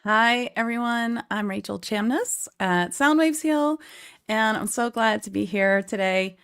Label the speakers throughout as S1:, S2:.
S1: Hi, everyone. I'm Rachel Chamness at Soundwaves Heal, and I'm so glad to be here today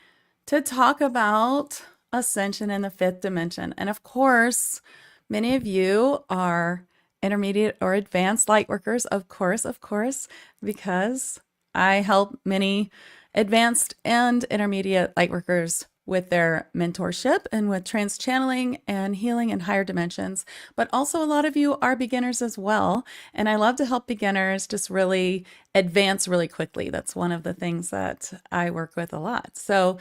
S1: to talk about Ascension in the fifth dimension. And of course, many of you are intermediate or advanced light workers, of course, because I help many advanced and intermediate light workers with their mentorship and with trance channeling and healing in higher dimensions. But also, a lot of you are beginners as well. And I love to help beginners just really advance really quickly. That's one of the things that I work with a lot. So,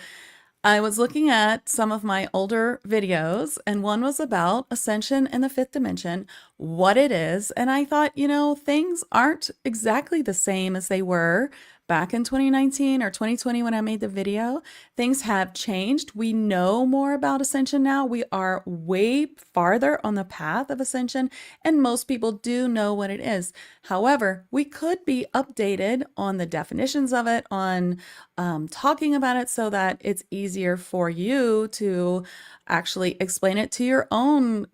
S1: I was looking at some of my older videos, and one was about Ascension in the fifth dimension, what it is. And I thought, things aren't exactly the same as they were back in 2019 or 2020 when I made the video. Things have changed. We know more about Ascension now. We are way farther on the path of Ascension, and most people do know what it is. However, we could be updated on the definitions of it, on talking about it so that it's easier for you to actually explain it to your own,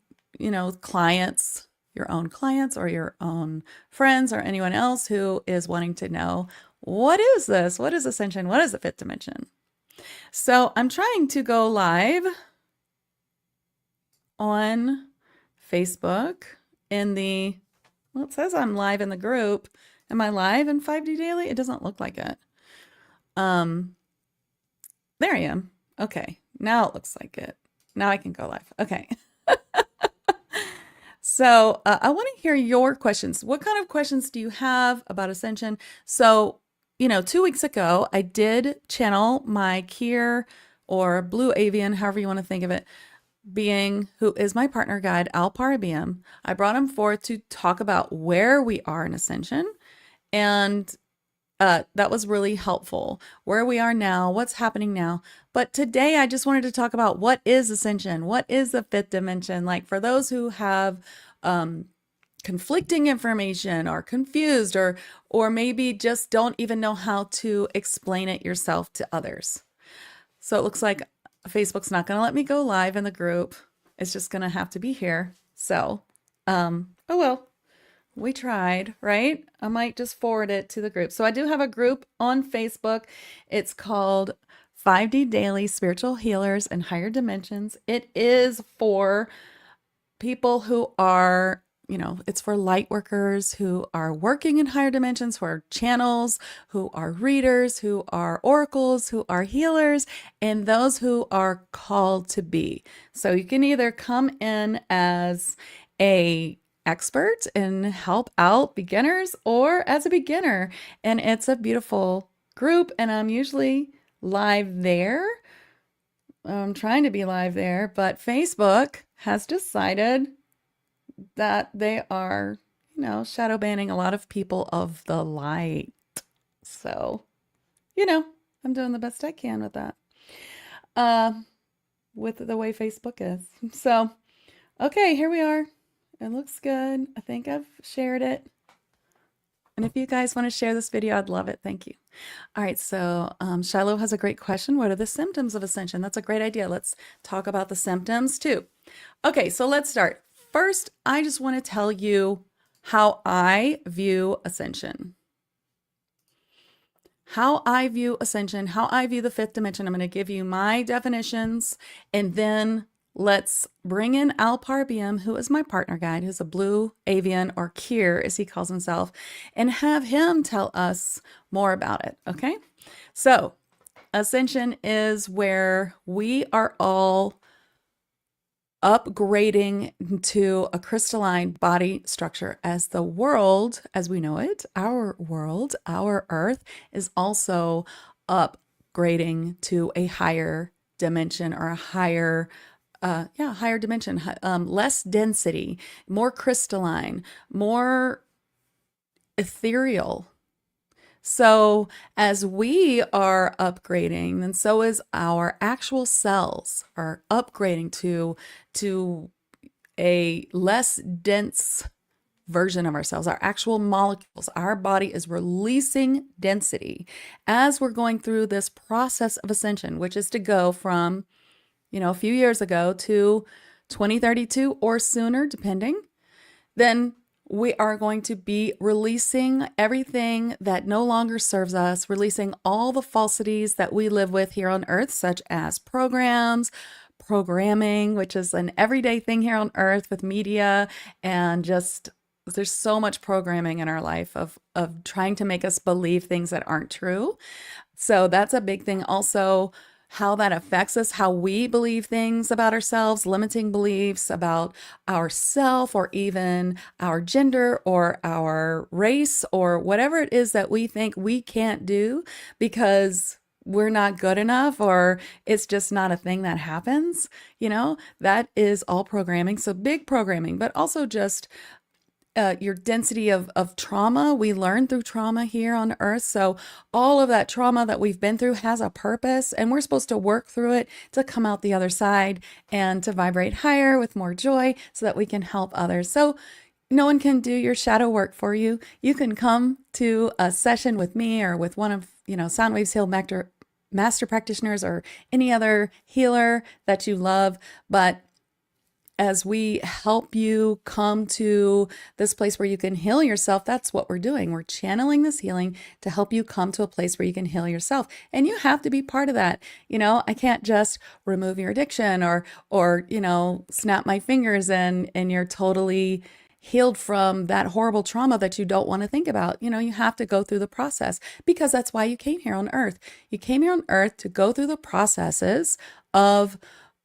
S1: clients, or your own friends or anyone else who is wanting to know, what is this? What is Ascension? What is the fifth dimension? So I'm trying to go live on Facebook well, it says I'm live in the group. Am I live in 5D Daily? It doesn't look like it. There I am. Okay, now it looks like it. Now I can go live. Okay. So I want to hear your questions. What kind of questions do you have about Ascension? So, 2 weeks ago, I did channel my Kir or Blue Avian, however you want to think of it, being who is my partner guide, Alpar-a-Be-am. I brought him forth to talk about where we are in Ascension, and that was really helpful. Where we are now, what's happening now. But today I just wanted to talk about what is Ascension? What is the fifth dimension? Like for those who have conflicting information or confused or maybe just don't even know how to explain it yourself to others. So it looks like Facebook's not going to let me go live in the group. It's just going to have to be here. So, oh well. We tried, right? I might just forward it to the group. So I do have a group on Facebook. It's called 5D Daily Spiritual Healers and Higher Dimensions. It is for people who are, it's for light workers who are working in higher dimensions, who are channels, who are readers, who are oracles, who are healers, and those who are called to be. So you can either come in as a expert and help out beginners or as a beginner. And it's a beautiful group, and I'm usually live there. I'm trying to be live there, but Facebook has decided that they are, shadow banning a lot of people of the light. So, I'm doing the best I can with that. With the way Facebook is. So, okay, here we are. It looks good. I think I've shared it. And if you guys want to share this video, I'd love it. Thank you. All right, so Shiloh has a great question. What are the symptoms of Ascension? That's a great idea. Let's talk about the symptoms too. Okay, so let's start. First, I just want to tell you how I view Ascension. How I view Ascension, how I view the fifth dimension. I'm going to give you my definitions, and then let's bring in Alpar-a-Be-am, who is my partner guide, who's a Blue Avian, or Kir, as he calls himself, and have him tell us more about it, okay? So, Ascension is where we are all upgrading to a crystalline body structure as the world, as we know it, our world, our earth, is also upgrading to a higher dimension or a higher higher dimension, less density, more crystalline, more ethereal. So as we are upgrading, then so is our actual cells are upgrading to a less dense version of ourselves, our actual molecules. Our body is releasing density as we're going through this process of ascension, which is to go from a few years ago to 2032 or sooner, depending, then We are going to be releasing everything that no longer serves us, releasing all the falsities that we live with here on earth, such as programs, programming, which is an everyday thing here on earth with media, and just there's so much programming in our life of trying to make us believe things that aren't true. So that's a big thing. Also, how that affects us, how we believe things about ourselves, limiting beliefs about ourself or even our gender or our race or whatever it is that we think we can't do because we're not good enough or it's just not a thing that happens. That is all programming. So big programming, but also just your density of trauma. We learn through trauma here on earth. So all of that trauma that we've been through has a purpose, and we're supposed to work through it to come out the other side and to vibrate higher with more joy so that we can help others. So no one can do your shadow work for you. You can come to a session with me or with one of, Soundwaves Heal master practitioners or any other healer that you love. But as we help you come to this place where you can heal yourself, that's what we're doing. We're channeling this healing to help you come to a place where you can heal yourself. And you have to be part of that. I can't just remove your addiction or snap my fingers and you're totally healed from that horrible trauma that you don't want to think about. You have to go through the process because that's why you came here on earth. You came here on earth to go through the processes of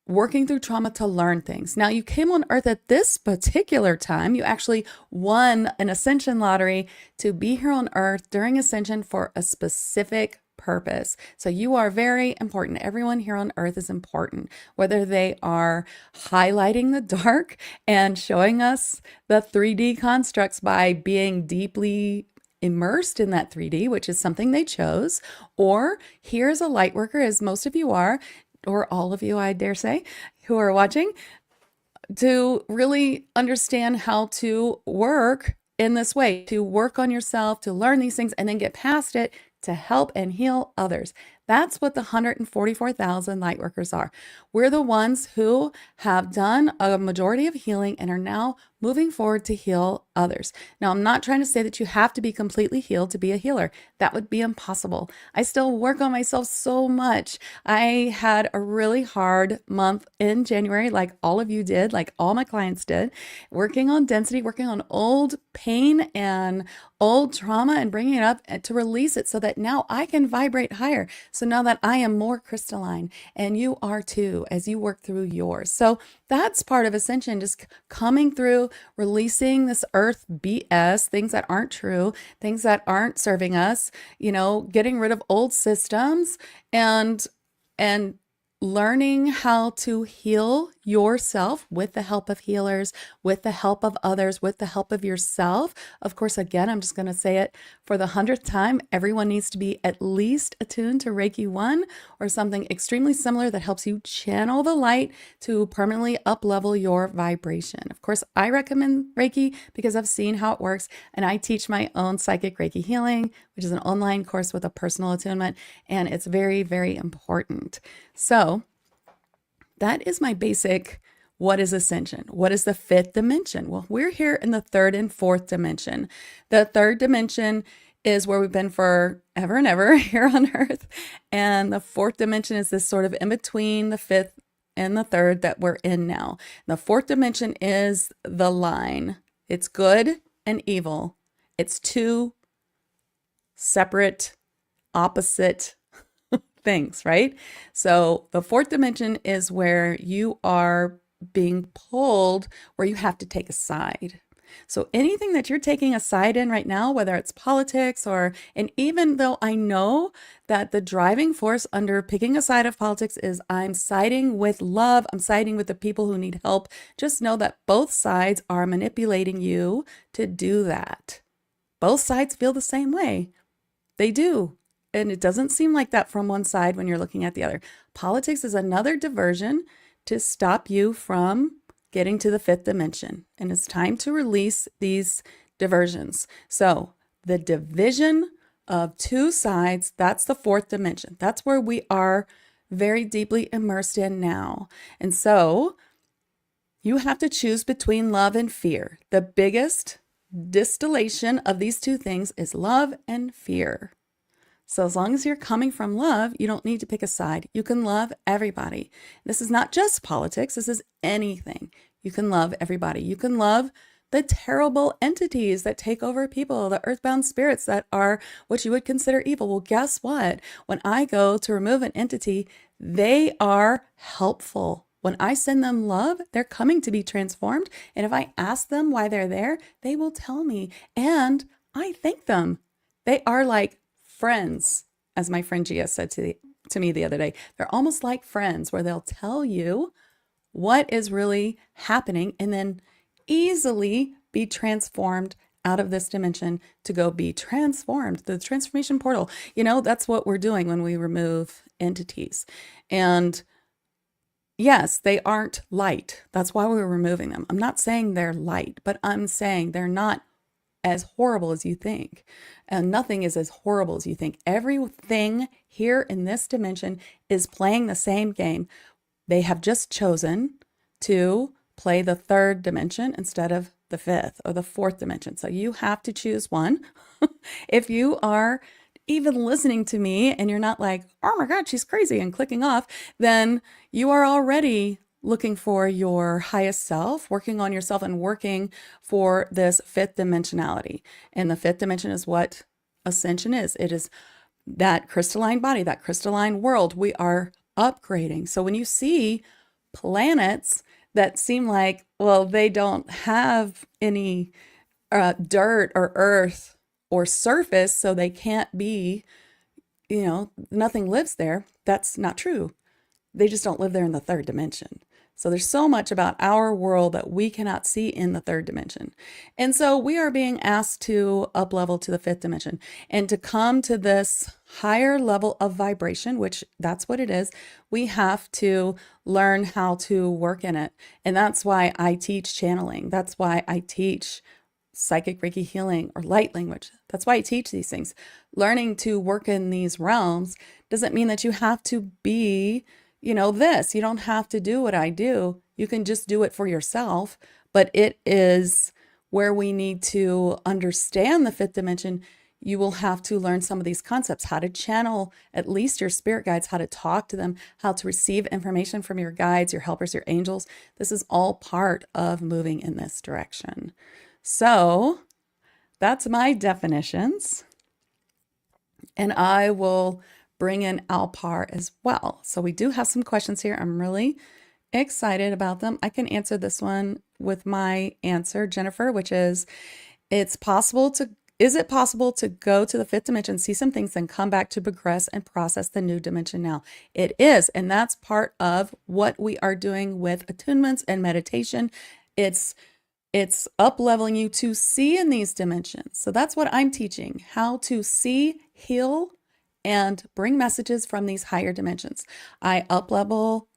S1: working through trauma to learn things. Now, you came on earth at this particular time. You actually won an Ascension lottery to be here on earth during Ascension for a specific purpose. So you are very important. Everyone here on earth is important, whether they are highlighting the dark and showing us the 3D constructs by being deeply immersed in that 3D, which is something they chose, or here's a light worker, as most of you are, or all of you, I dare say, who are watching, to really understand how to work in this way, to work on yourself, to learn these things, and then get past it to help and heal others. That's what the 144,000 Lightworkers are. We're the ones who have done a majority of healing and are now moving forward to heal others. Now, I'm not trying to say that you have to be completely healed to be a healer. That would be impossible. I still work on myself so much. I had a really hard month in January, like all of you did, like all my clients did, working on density, working on old pain and old trauma and bringing it up to release it so that now I can vibrate higher. So now that I am more crystalline and you are too, as you work through yours. So that's part of Ascension, just coming through, releasing this earth BS, things that aren't true, things that aren't serving us, getting rid of old systems and learning how to heal yourself with the help of healers, with the help of others, with the help of yourself. Of course, again, I'm just going to say it for the 100th time. Everyone needs to be at least attuned to Reiki 1 or something extremely similar that helps you channel the light to permanently up-level your vibration. Of course, I recommend Reiki because I've seen how it works, and I teach my own psychic Reiki healing, which is an online course with a personal attunement, and it's very, very important. So that is my basic, what is Ascension? What is the fifth dimension? Well, we're here in the third and fourth dimension. The third dimension is where we've been for ever and ever here on earth. And the fourth dimension is this sort of in between the fifth and the third that we're in now. The fourth dimension is the line. It's good and evil. It's two separate, opposite things, right? So the fourth dimension is where you are being pulled, where you have to take a side. So anything that you're taking a side in right now, whether it's politics and even though I know that the driving force under picking a side of politics is I'm siding with love, I'm siding with the people who need help, just know that both sides are manipulating you to do that. Both sides feel the same way. They do. And it doesn't seem like that from one side when you're looking at the other. Politics is another diversion to stop you from getting to the fifth dimension. And it's time to release these diversions. So the division of two sides, that's the fourth dimension. That's where we are very deeply immersed in now. And so you have to choose between love and fear. The biggest distillation of these two things is love and fear. So as long as you're coming from love, you don't need to pick a side. You can love everybody. This is not just politics. This is anything. You can love everybody. You can love the terrible entities that take over people, the earthbound spirits that are what you would consider evil. Well, guess what? When I go to remove an entity, they are helpful. When I send them love, they're coming to be transformed. And if I ask them why they're there, they will tell me. And I thank them. They are like friends, as my friend Gia said to me the other day. They're almost like friends where they'll tell you what is really happening and then easily be transformed out of this dimension to go be transformed. The transformation portal, that's what we're doing when we remove entities. And yes, they aren't light. That's why we're removing them. I'm not saying they're light, but I'm saying they're not as horrible as you think. And nothing is as horrible as you think. Everything here in this dimension is playing the same game. They have just chosen to play the third dimension instead of the fifth or the fourth dimension. So you have to choose one. If you are even listening to me and you're not like, oh my God, she's crazy and clicking off, then you are already looking for your highest self, working on yourself and working for this fifth dimensionality. And the fifth dimension is what Ascension is. It is that crystalline body, that crystalline world. We are upgrading. So when you see planets that seem like, well, they don't have any dirt or earth or surface, so they can't be, nothing lives there. That's not true. They just don't live there in the third dimension. So there's so much about our world that we cannot see in the third dimension. And so we are being asked to up level to the fifth dimension and to come to this higher level of vibration, which that's what it is. We have to learn how to work in it. And that's why I teach channeling. That's why I teach psychic Reiki healing or light language. That's why I teach these things. Learning to work in these realms doesn't mean that you have to be this. You don't have to do what I do. You can just do it for yourself. But it is where we need to understand the fifth dimension. You will have to learn some of these concepts, how to channel at least your spirit guides, how to talk to them, how to receive information from your guides, your helpers, your angels. This is all part of moving in this direction. So that's my definitions. And I will bring in Alpar as well. So we do have some questions here. I'm really excited about them. I can answer this one with my answer, Jennifer, which is, is it possible to go to the fifth dimension, see some things, then come back to progress and process the new dimension now? It is. And that's part of what we are doing with attunements and meditation. It's up leveling you to see in these dimensions. So that's what I'm teaching, how to see, heal, and bring messages from these higher dimensions. I up level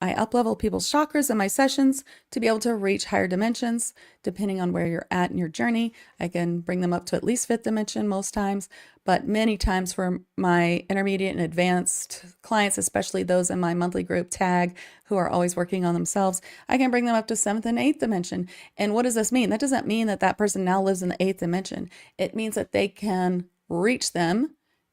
S1: people's chakras in my sessions to be able to reach higher dimensions, depending on where you're at in your journey. I can bring them up to at least fifth dimension most times, but many times for my intermediate and advanced clients, especially those in my monthly group tag who are always working on themselves, I can bring them up to seventh and eighth dimension. And what does this mean? That doesn't mean that that person now lives in the eighth dimension. It means that they can reach them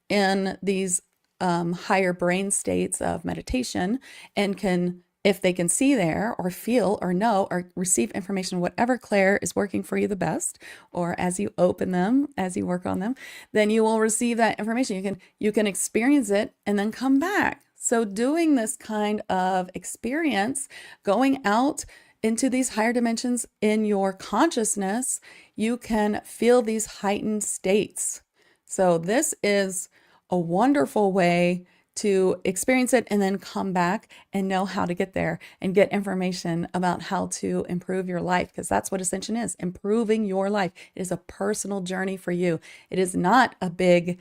S1: in these higher brain states of meditation and can, if they can see there or feel or know or receive information, whatever Claire is working for you the best, or as you open them, as you work on them, then you will receive that information. You can experience it and then come back. So doing this kind of experience, going out into these higher dimensions in your consciousness, you can feel these heightened states. So this is a wonderful way to experience it and then come back and know how to get there and get information about how to improve your life, because that's what Ascension is, improving your life. It is a personal journey for you. It is not a big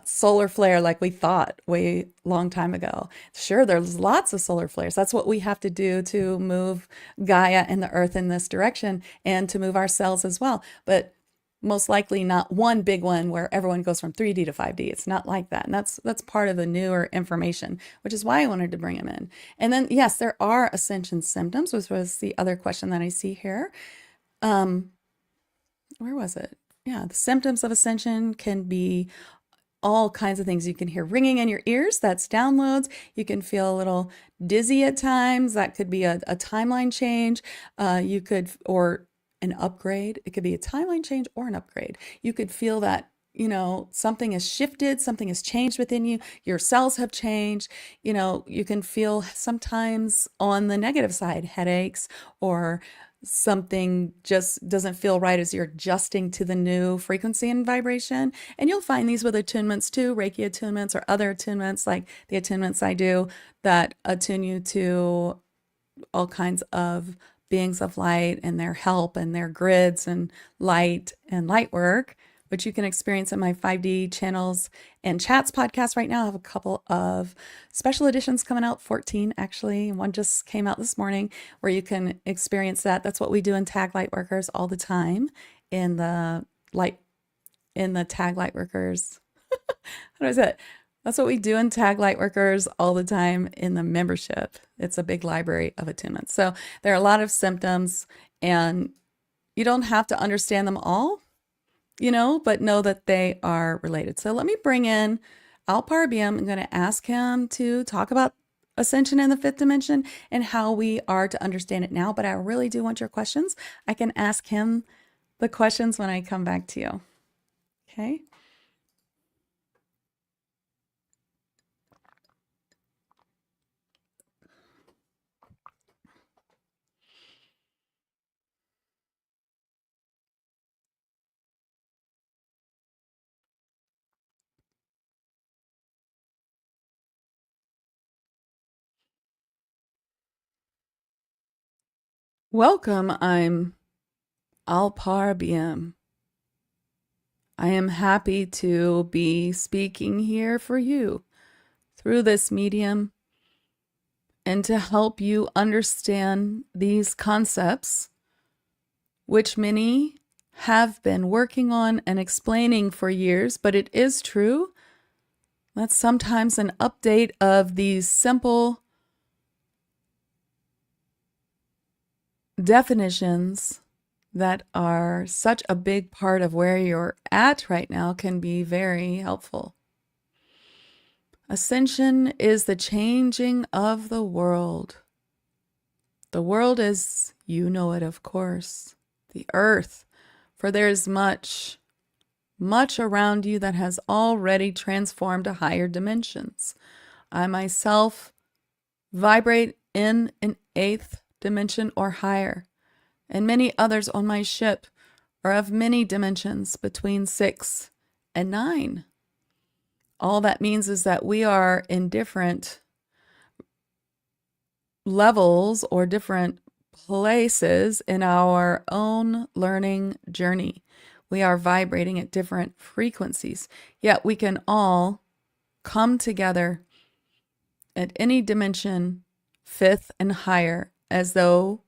S1: solar flare like we thought way long time ago. Sure, there's lots of solar flares. That's what we have to do to move Gaia and the earth in this direction and to move ourselves as well. But most likely not one big one where everyone goes from 3D to 5D. It's not like that. And that's part of the newer information, which is why I wanted to bring them in. And then, yes, there are ascension symptoms, which was the other question that I see here. where was it? Yeah, the symptoms of ascension can be all kinds of things. You can hear ringing in your ears, that's downloads. You can feel a little dizzy at times, that could be a timeline change. Or an upgrade. It could be a timeline change or an upgrade. You could feel that, something has shifted, something has changed within you, your cells have changed. You can feel sometimes on the negative side, headaches, or something just doesn't feel right as you're adjusting to the new frequency and vibration. And you'll find these with attunements too, Reiki attunements or other attunements like the attunements I do that attune you to all kinds of beings of light and their help and their grids and light work, which you can experience in my 5D channels and chats podcast right now. I have a couple of special editions coming out, 14 actually. One just came out this morning where you can experience that. That's what we do in Tag Lightworkers all the time in the Tag Lightworkers. How is it? That's what we do in Tag Lightworkers all the time in the membership. It's a big library of attunements. So there are a lot of symptoms, and you don't have to understand them all, but know that they are related. So let me bring in Alpar-a-Be-am. I'm going to ask him to talk about ascension in the fifth dimension and how we are to understand it now. But I really do want your questions. I can ask him the questions when I come back to you. Okay. Welcome. I'm Alpar-a-Be-am. I am happy to be speaking here for you through this medium and to help you understand these concepts, which many have been working on and explaining for years, but it is true that sometimes an update of these simple definitions that are such a big part of where you're at right now can be very helpful. Ascension is the changing of the world. The world as you know it, of course, the earth, for there is much, much around you that has already transformed to higher dimensions. I myself vibrate in an 8th dimension or higher, and many others on my ship are of many dimensions between 6 and 9. All that means is that we are in different levels or different places in our own learning journey. We are vibrating at different frequencies, yet we can all come together at any dimension, 5th and higher, as though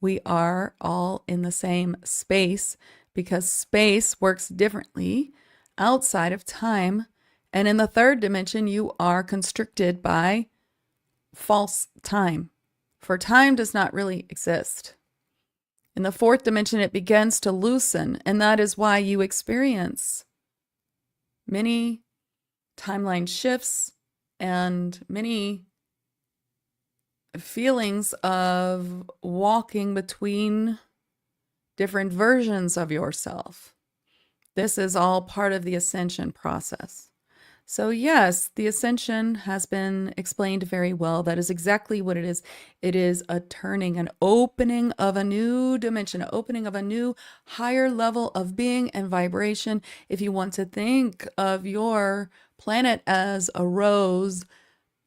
S1: we are all in the same space, because space works differently outside of time. And in the 3rd dimension, you are constricted by false time, for time does not really exist. In the 4th dimension, it begins to loosen, and that is why you experience many timeline shifts and many feelings of walking between different versions of yourself. This is all part of the ascension process. So yes, the ascension has been explained very well. That is exactly what it is. It is a turning, an opening of a new dimension, an opening of a new higher level of being and vibration. If you want to think of your planet as a rose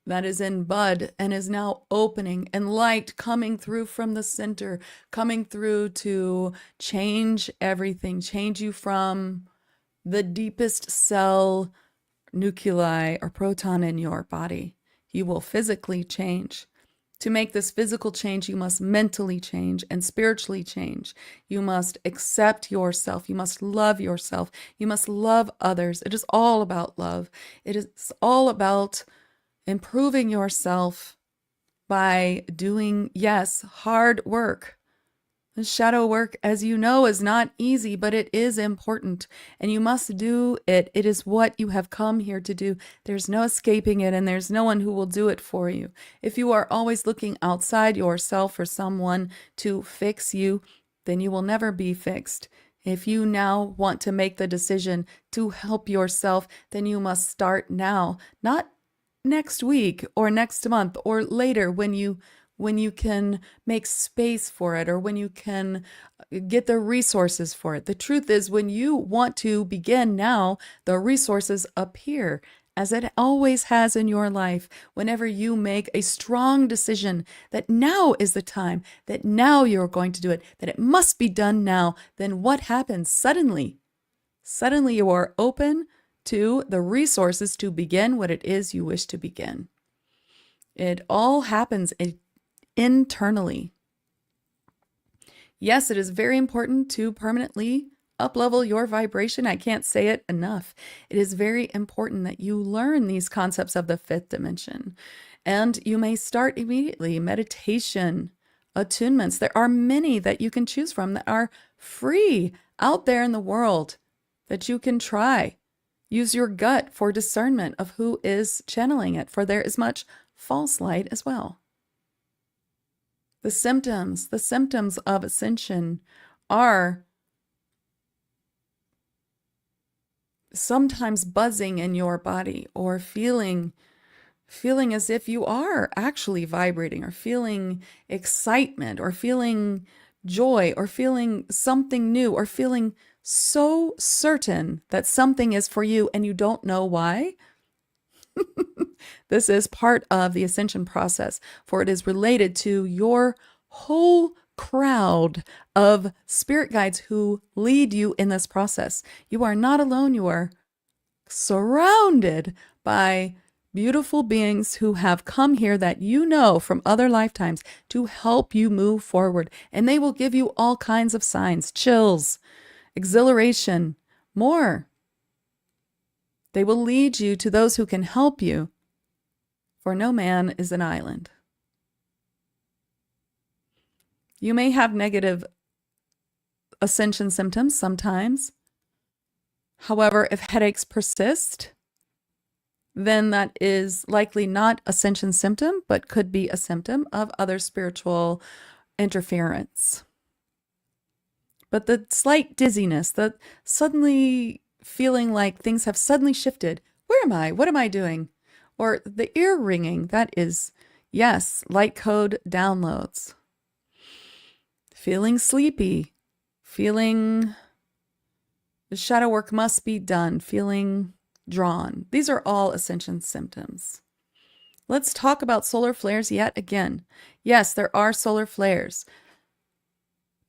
S1: that is in bud and is now opening, and light coming through from the center, coming through to change everything, change you from the deepest cell nuclei or proton in your body. You will physically change. To make this physical change, you must mentally change and spiritually change. You must accept yourself. You must love yourself. You must love others. It is all about love. It is all about improving yourself by doing, yes, hard work, The shadow work, as you know, is not easy, but it is important, and you must do it. It is what you have come here to do. There's no escaping it, and there's no one who will do it for you. If you are always looking outside yourself for someone to fix you, then you will never be fixed. If you now want to make the decision to help yourself, then you must start now, not next week or next month or later when you can make space for it or when you can get the resources for it. The truth is, when you want to begin now, the resources appear, as it always has in your life. Whenever you make a strong decision that now is the time, that now you're going to do it, that it must be done now, then what happens? Suddenly you are open to the resources to begin what it is you wish to begin. It all happens internally. Yes, it is very important to permanently up-level your vibration. I can't say it enough. It is very important that you learn these concepts of the fifth dimension. And you may start immediately. Meditation, attunements. There are many that you can choose from that are free out there in the world that you can try. Use your gut for discernment of who is channeling it, for there is much false light as well. The symptoms of ascension are sometimes buzzing in your body or feeling as if you are actually vibrating, or feeling excitement, or feeling joy, or feeling something new, or feeling so certain that something is for you and you don't know why. This is part of the ascension process, for it is related to your whole crowd of spirit guides who lead you in this process. You are not alone. You are surrounded by beautiful beings who have come here that you know from other lifetimes to help you move forward. And they will give you all kinds of signs, chills, exhilaration, more. They will lead you to those who can help you, for no man is an island. You may have negative ascension symptoms sometimes. However, if headaches persist, then that is likely not ascension symptom, but could be a symptom of other spiritual interference. But the slight dizziness, the suddenly feeling like things have suddenly shifted. Where am I? What am I doing? Or the ear ringing, that is, yes, light code downloads. Feeling sleepy, feeling the shadow work must be done, feeling drawn. These are all ascension symptoms. Let's talk about solar flares yet again. Yes, there are solar flares.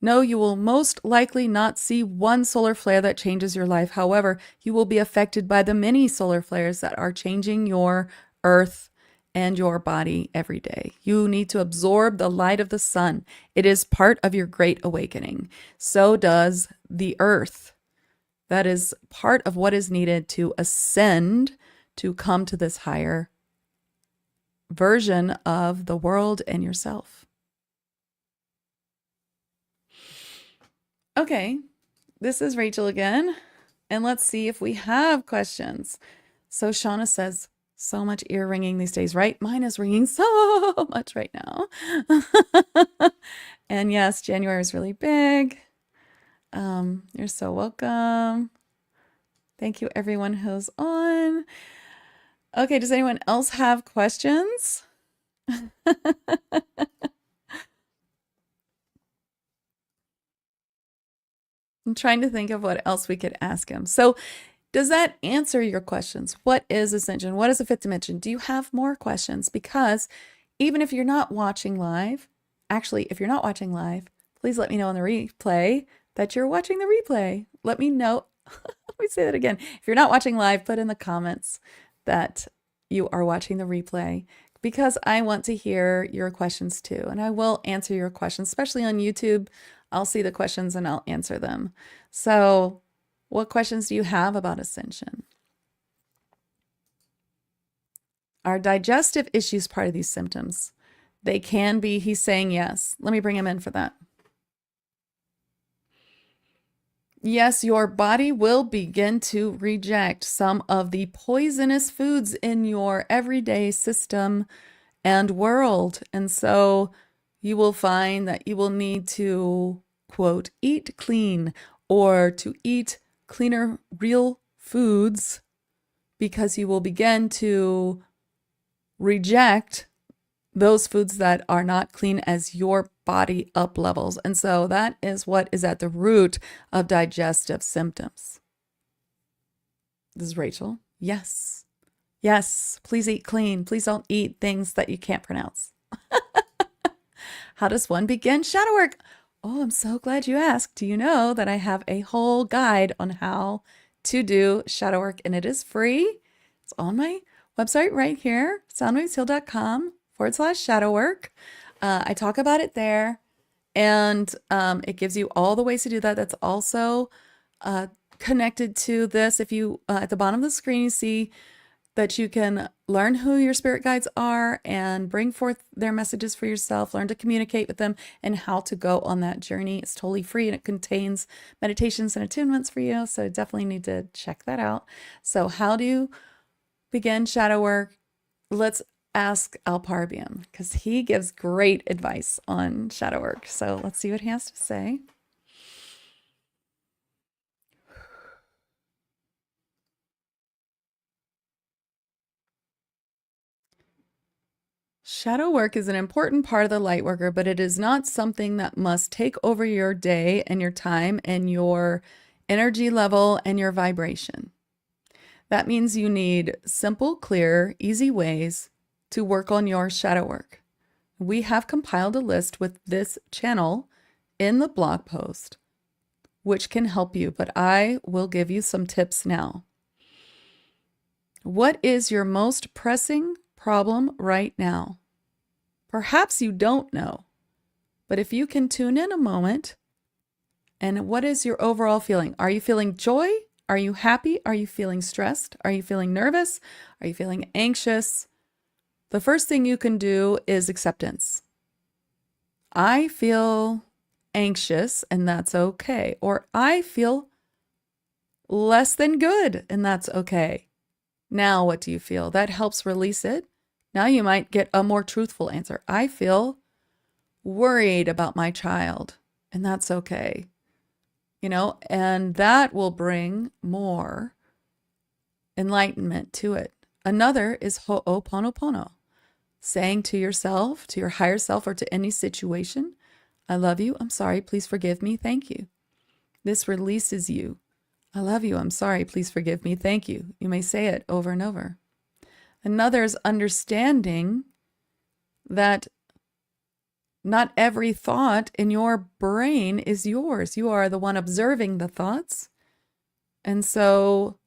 S1: No, you will most likely not see one solar flare that changes your life. However, you will be affected by the many solar flares that are changing your earth and your body every day. You need to absorb the light of the sun. It is part of your great awakening. So does the earth. That is part of what is needed to ascend, to come to this higher version of the world and yourself. Okay, this is Rachel again, and let's see if we have questions. So Shauna says, so much ear ringing these days, right? Mine is ringing so much right now. And yes, January is really big. You're so welcome. Thank you, everyone who's on. Okay, does anyone else have questions? I'm trying to think of what else we could ask him. So does that answer your questions? What is Ascension? What is the fifth dimension? Do you have more questions? Because even if you're not watching live, actually, if you're not watching live, please let me know on the replay that you're watching the replay. Let me know. Let me say that again. If you're not watching live, put in the comments that you are watching the replay, because I want to hear your questions too. And I will answer your questions, especially on YouTube. I'll see the questions and I'll answer them. So what questions do you have about Ascension? Are digestive issues part of these symptoms? They can be. He's saying yes. Let me bring him in for that. Yes, your body will begin to reject some of the poisonous foods in your everyday system and world. And so you will find that you will need to, quote, eat clean or to eat cleaner, real foods because you will begin to reject those foods that are not clean as your body up levels. And so that is what is at the root of digestive symptoms. This is Rachel. Yes. Yes. Please eat clean. Please don't eat things that you can't pronounce. How does one begin shadow work? Oh, I'm so glad you asked. Do you know that I have a whole guide on how to do shadow work, and it is free? It's on my website right here, soundwavesheal.com/shadow work. I talk about it there, and it gives you all the ways to do that. That's also connected to this. If you, at the bottom of the screen, you see that you can learn who your spirit guides are and bring forth their messages for yourself, learn to communicate with them, and how to go on that journey. It's totally free, and it contains meditations and attunements for you. So definitely need to check that out. So how do you begin shadow work? Let's ask Alpar-a-Be-am because he gives great advice on shadow work. So let's see what he has to say. Shadow work is an important part of the Lightworker, but it is not something that must take over your day and your time and your energy level and your vibration. That means you need simple, clear, easy ways to work on your shadow work. We have compiled a list with this channel in the blog post, which can help you, but I will give you some tips now. What is your most pressing problem right now? Perhaps you don't know, but if you can tune in a moment, and what is your overall feeling? Are you feeling joy? Are you happy? Are you feeling stressed? Are you feeling nervous? Are you feeling anxious? The first thing you can do is acceptance. I feel anxious, and that's okay. Or I feel less than good, and that's okay. Now, what do you feel? That helps release it. Now you might get a more truthful answer. I feel worried about my child, and that's okay. You know, and that will bring more enlightenment to it. Another is ho'oponopono, saying to yourself, to your higher self, or to any situation, I love you, I'm sorry, please forgive me, thank you. This releases you. I love you, I'm sorry, please forgive me, thank you. You may say it over and over. Another is understanding that not every thought in your brain is yours. You are the one observing the thoughts. And so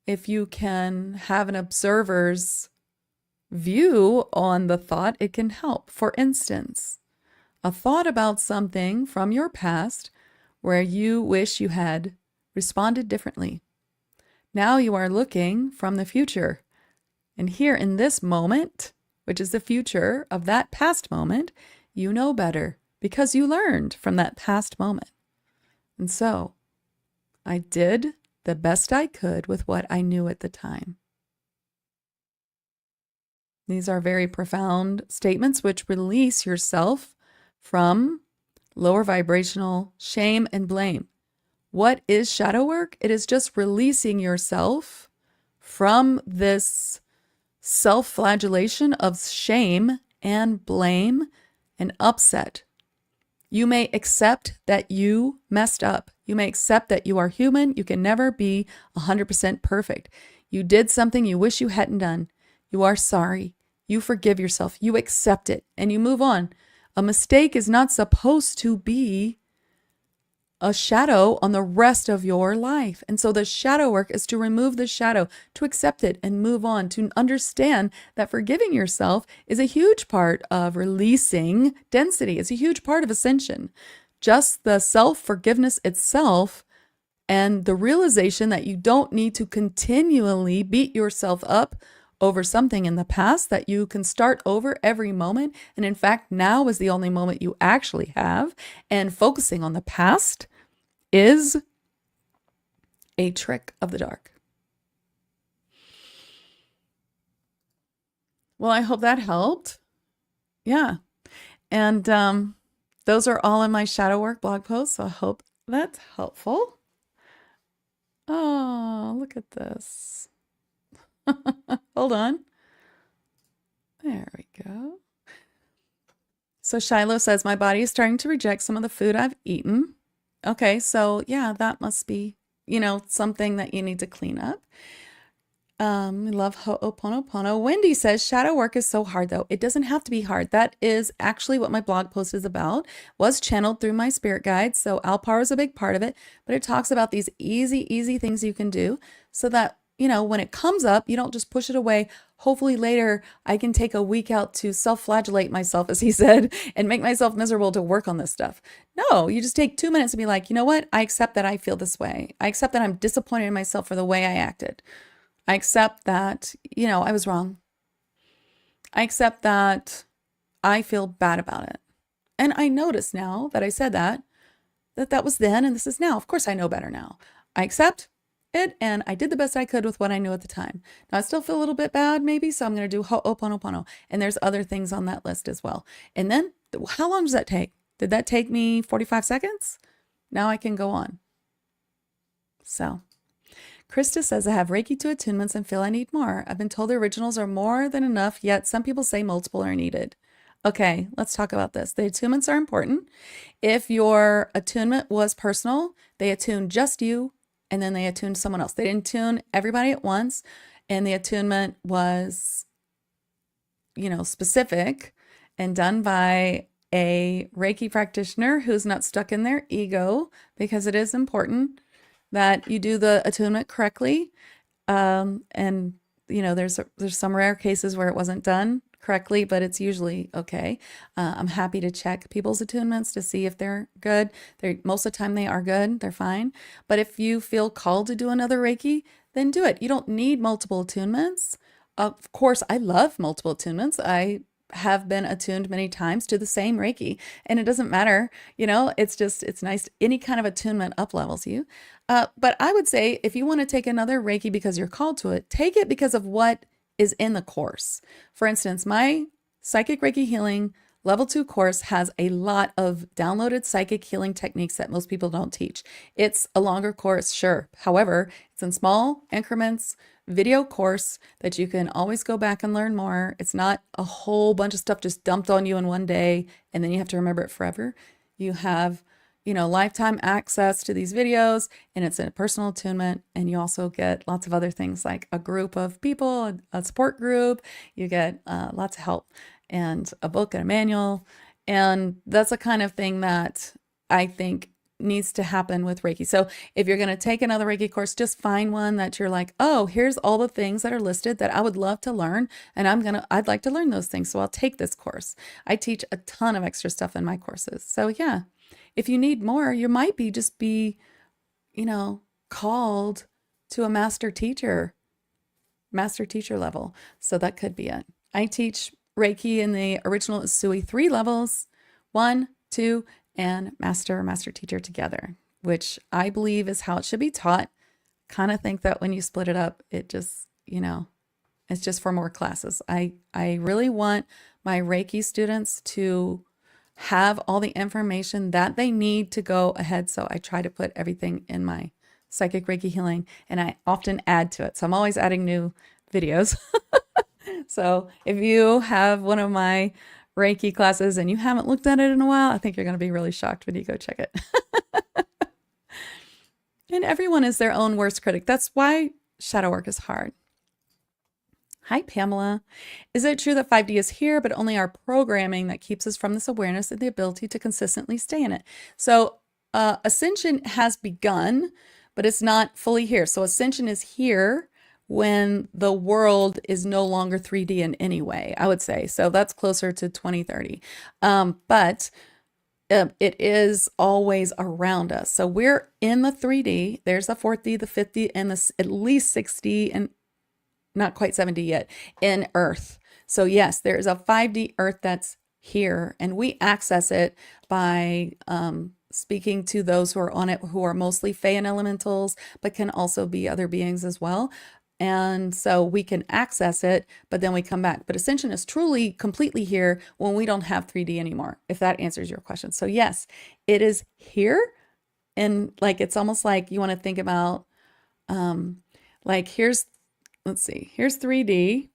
S1: if you can have an observer's view on the thought, it can help. For instance, a thought about something from your past where you wish you had responded differently. Now you are looking from the future. And here in this moment, which is the future of that past moment, you know better because you learned from that past moment. And so I did the best I could with what I knew at the time. These are very profound statements which release yourself from lower vibrational shame and blame. What is shadow work? It is just releasing yourself from this self-flagellation of shame and blame and upset. You may accept that you messed up. You may accept that you are human. You can never be 100% perfect. You did something you wish you hadn't done. You are sorry. You forgive yourself. You accept it and you move on. A mistake is not supposed to be a shadow on the rest of your life. And so the shadow work is to remove the shadow, to accept it and move on, to understand that forgiving yourself is a huge part of releasing density. It's a huge part of ascension. Just the self-forgiveness itself and the realization that you don't need to continually beat yourself up over something in the past, that you can start over every moment. And in fact, now is the only moment you actually have. And focusing on the past is a trick of the dark. Well, I hope that helped. Yeah. And those are all in my shadow work blog post. So I hope that's helpful. Oh, look at this. Hold on. There we go. So Shiloh says, my body is starting to reject some of the food I've eaten. Okay, so yeah, that must be, something that you need to clean up. We love Ho'oponopono. Wendy says, shadow work is so hard though. It doesn't have to be hard. That is actually what my blog post is about, was channeled through my spirit guides. So Alpar is a big part of it, but it talks about these easy things you can do so that, when it comes up, you don't just push it away. Hopefully later I can take a week out to self-flagellate myself, as he said, and make myself miserable to work on this stuff. No, you just take 2 minutes to be like, you know what? I accept that I feel this way. I accept that I'm disappointed in myself for the way I acted. I accept that, I was wrong. I accept that I feel bad about it. And I notice now that I said that was then and this is now. Of course I know better now. I accept it and I did the best I could with what I knew at the time. Now I still feel a little bit bad maybe, so I'm going to do Ho'oponopono. And there's other things on that list as well. And then how long does that take? Did that take me 45 seconds? Now I can go on. So Krista says, I have Reiki 2 attunements and feel I need more. I've been told the originals are more than enough, yet some people say multiple are needed. Okay, let's talk about this. The attunements are important. If your attunement was personal, they attune just you, and then they attune someone else. They didn't tune everybody at once, and the attunement was, specific and done by a Reiki practitioner who's not stuck in their ego, because it is important that you do the attunement correctly. And there's some rare cases where it wasn't done correctly, but it's usually okay. I'm happy to check people's attunements to see if they're good. Most of the time they are good, they're fine. But if you feel called to do another Reiki, then do it. You don't need multiple attunements. Of course, I love multiple attunements. I have been attuned many times to the same Reiki, and it doesn't matter, it's nice. Any kind of attunement up levels you. But I would say if you want to take another Reiki because you're called to it, take it because of what is in the course. For instance, my Psychic Reiki Healing Level 2 course has a lot of downloaded psychic healing techniques that most people don't teach. It's a longer course, sure. However, it's in small increments, video course that you can always go back and learn more. It's not a whole bunch of stuff just dumped on you in one day and then you have to remember it forever. You have, lifetime access to these videos, and it's a personal attunement. And you also get lots of other things like a group of people, a support group. You get lots of help and a book and a manual. And that's the kind of thing that I think needs to happen with Reiki. So if you're going to take another Reiki course, just find one that you're like, oh, here's all the things that are listed that I would love to learn. And I'd like to learn those things. So I'll take this course. I teach a ton of extra stuff in my courses. So yeah, if you need more, you might be, called to a master teacher level. So that could be it. I teach Reiki in the original Usui 3 levels, 1, 2, and master teacher together, which I believe is how it should be taught. Kind of think that when you split it up, it just, it's just for more classes. I really want my Reiki students to have all the information that they need to go ahead. So I try to put everything in my Psychic Reiki Healing, and I often add to it. So I'm always adding new videos. So if you have one of my Reiki classes and you haven't looked at it in a while, I think you're going to be really shocked when you go check it. And everyone is their own worst critic. That's why shadow work is hard. Hi, Pamela. Is it true that 5D is here, but only our programming that keeps us from this awareness and the ability to consistently stay in it? So Ascension has begun, but it's not fully here. So Ascension is here when the world is no longer 3D in any way, I would say. So that's closer to 2030. But it is always around us. So we're in the 3D. There's the 4D, the 5D, and the at least 60, and not quite 70 yet, in Earth. So yes, there is a 5D Earth that's here, and we access it by speaking to those who are on it, who are mostly Fae and elementals, but can also be other beings as well. And so we can access it, but then we come back. But Ascension is truly completely here when we don't have 3D anymore, if that answers your question. So yes, it is here. And like, it's almost like you want to think about, like here's, let's see, here's 3D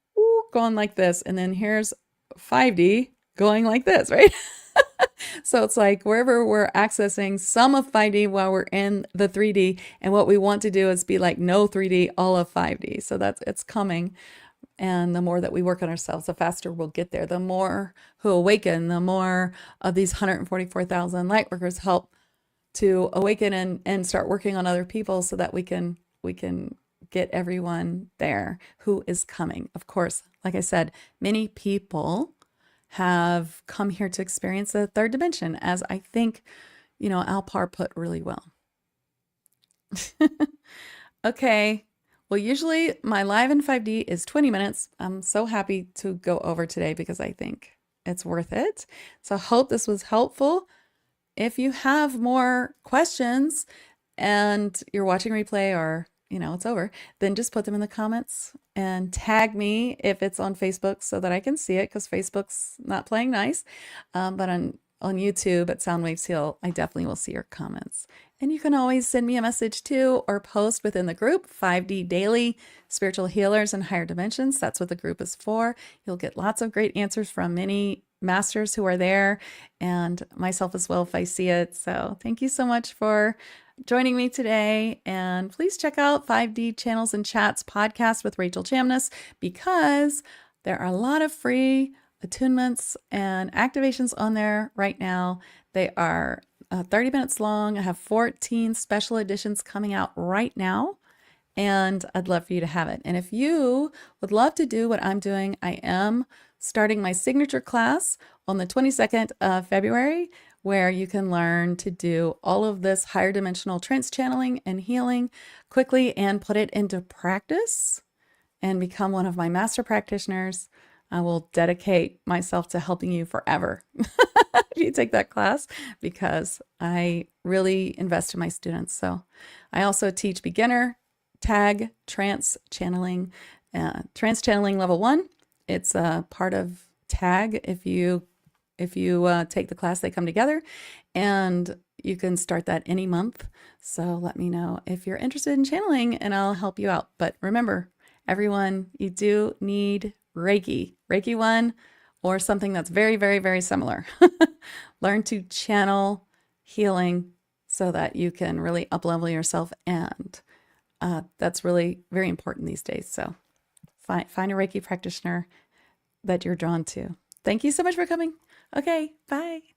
S1: going like this. And then here's 5D going like this, right? So it's like wherever we're accessing some of 5D while we're in the 3D, and what we want to do is be like no 3D, all of 5D. So it's coming. And the more that we work on ourselves, the faster we'll get there. The more who awaken, the more of these 144,000 light workers help to awaken and start working on other people so that we can get everyone there who is coming. Of course, like I said, many people have come here to experience the third dimension, as I think, Alpar put really well. Okay. Well, usually my live in 5D is 20 minutes. I'm so happy to go over today because I think it's worth it. So I hope this was helpful. If you have more questions and you're watching replay or it's over, then just put them in the comments and tag me if it's on Facebook so that I can see it, because Facebook's not playing nice. But on YouTube at Soundwaves Heal, I definitely will see your comments. And you can always send me a message too, or post within the group, 5D Daily, Spiritual Healers and Higher Dimensions. That's what the group is for. You'll get lots of great answers from many masters who are there, and myself as well if I see it. So thank you so much for joining me today, and please check out 5D Channels and Chats podcast with Rachel Chamness, because there are a lot of free attunements and activations on there right now. They are 30 minutes long. I have 14 special editions coming out right now, and I'd love for you to have it. And if you would love to do what I'm doing, I am starting my signature class on the 22nd of February, where you can learn to do all of this higher dimensional trance channeling and healing quickly and put it into practice and become one of my master practitioners. I will dedicate myself to helping you forever if you take that class, because I really invest in my students. So I also teach beginner tag trance channeling level 1. It's a part of tag. If you take the class, they come together, and you can start that any month. So let me know if you're interested in channeling and I'll help you out. But remember, everyone, you do need Reiki 1 or something that's very, very, very similar. Learn to channel healing so that you can really up-level yourself. And that's really very important these days. So find a Reiki practitioner that you're drawn to. Thank you so much for coming. Okay, bye.